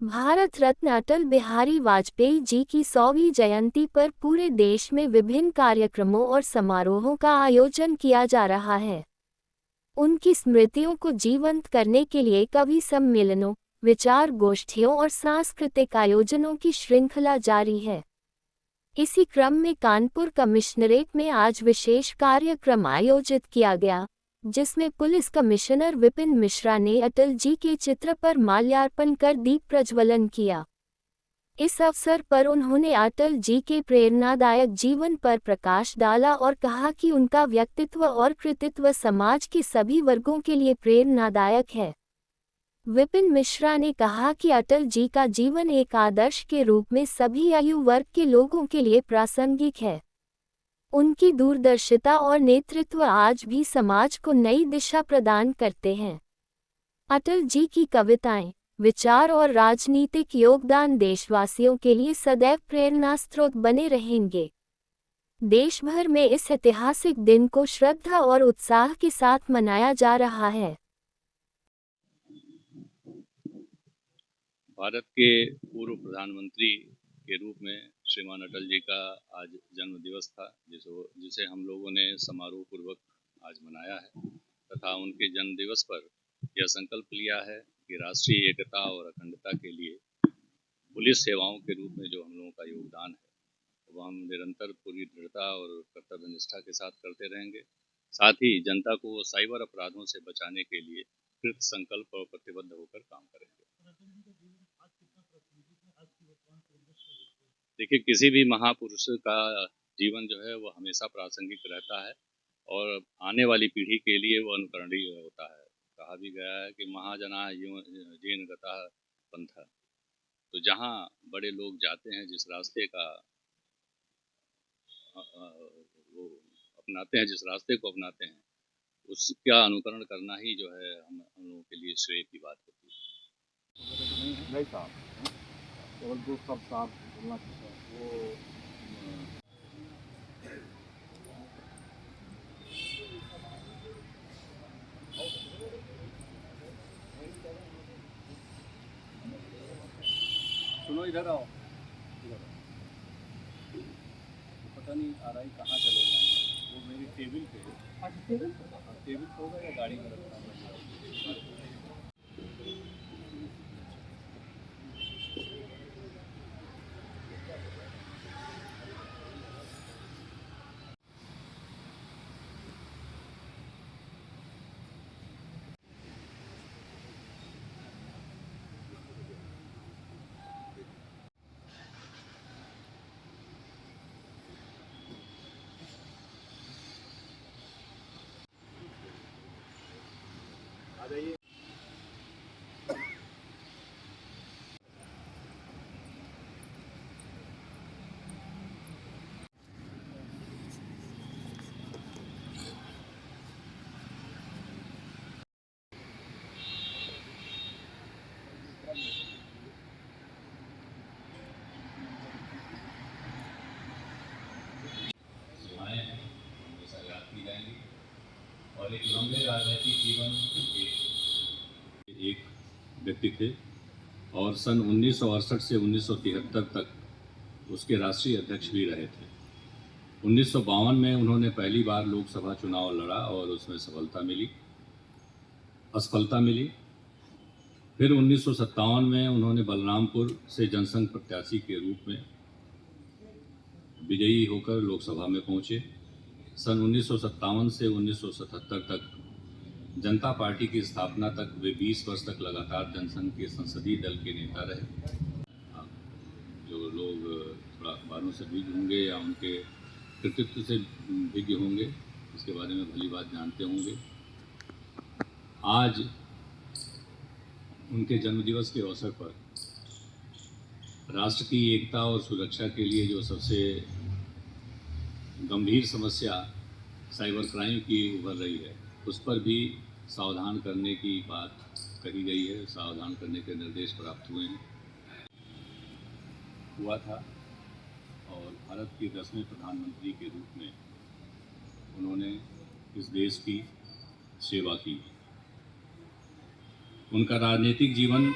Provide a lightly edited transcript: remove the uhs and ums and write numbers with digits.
भारत रत्न अटल बिहारी वाजपेयी जी की 100वीं जयंती पर पूरे देश में विभिन्न कार्यक्रमों और समारोहों का आयोजन किया जा रहा है। उनकी स्मृतियों को जीवंत करने के लिए कवि सम्मेलनों, विचार गोष्ठियों और सांस्कृतिक आयोजनों की श्रृंखला जारी है। इसी क्रम में कानपुर कमिश्नरेट में आज विशेष कार्यक्रम आयोजित किया गया, जिसमें पुलिस कमिश्नर विपिन मिश्रा ने अटल जी के चित्र पर माल्यार्पण कर दीप प्रज्वलन किया। इस अवसर पर उन्होंने अटल जी के प्रेरणादायक जीवन पर प्रकाश डाला और कहा कि उनका व्यक्तित्व और कृतित्व समाज के सभी वर्गों के लिए प्रेरणादायक है। विपिन मिश्रा ने कहा कि अटल जी का जीवन एक आदर्श के रूप में सभी आयु वर्ग के लोगों के लिए प्रासंगिक है। उनकी दूरदर्शिता और नेतृत्व आज भी समाज को नई दिशा प्रदान करते हैं। अटल जी की कविताएं, विचार और राजनीतिक योगदान देशवासियों के लिए सदैव प्रेरणा स्रोत बने रहेंगे। देश भर में इस ऐतिहासिक दिन को श्रद्धा और उत्साह के साथ मनाया जा रहा है। भारत के पूर्व प्रधानमंत्री के रूप में श्रीमान अटल जी का आज जन्म दिवस था, जिसे हम लोगों ने समारोह पूर्वक आज मनाया है तथा उनके जन्म दिवस पर यह संकल्प लिया है कि राष्ट्रीय एकता और अखंडता के लिए पुलिस सेवाओं के रूप में जो हम लोगों का योगदान है वह हम निरंतर पूरी दृढ़ता और कर्तव्य निष्ठा के साथ करते रहेंगे। साथ ही जनता को साइबर अपराधों से बचाने के लिए कृत संकल्प और प्रतिबद्ध होकर काम करेंगे। देखिए, किसी भी महापुरुष का जीवन जो है वो हमेशा प्रासंगिक रहता है और आने वाली पीढ़ी के लिए वो अनुकरणीय होता है। कहा भी गया है कि महाजना जीन गता पंथा। तो जहाँ बड़े लोग जाते हैं, जिस रास्ते का वो अपनाते हैं, जिस रास्ते को अपनाते हैं, उसका अनुकरण करना ही जो है हम लोगों के लिए श्रेय की बात होती है। नहीं साहब, केवल दो सब साफ बोलना चाहिए वो। सुनो, इधर आओ, पता नहीं आ रहा है कहाँ चले गए। वो मेरी टेबल पे है। टेबल टेबल पे होगा या गाड़ी में रखा होगा। आ जाइए। और एक लंबे राजनीतिक जीवन के एक व्यक्ति थे और सन 1968 से 1973 तक उसके राष्ट्रीय अध्यक्ष भी रहे थे। 1952 में उन्होंने पहली बार लोकसभा चुनाव लड़ा और उसमें असफलता मिली। फिर 1957 में उन्होंने बलरामपुर से जनसंघ प्रत्याशी के रूप में विजयी होकर लोकसभा में पहुंचे। सन 1957 से 1977 तक जनता पार्टी की स्थापना तक वे 20 वर्ष तक लगातार जनसंघ के संसदीय दल के नेता रहे। जो लोग थोड़ा अखबारों से विज्ञ होंगे या उनके कृतित्व से विज्ञ होंगे, इसके बारे में भली बात जानते होंगे। आज उनके जन्मदिवस के अवसर पर राष्ट्र की एकता और सुरक्षा के लिए जो सबसे गंभीर समस्या साइबर क्राइम की उभर रही है, उस पर भी सावधान करने की बात कही गई है, सावधान करने के निर्देश प्राप्त हुआ था। और भारत के 10वें प्रधानमंत्री के रूप में उन्होंने इस देश की सेवा की। उनका राजनीतिक जीवन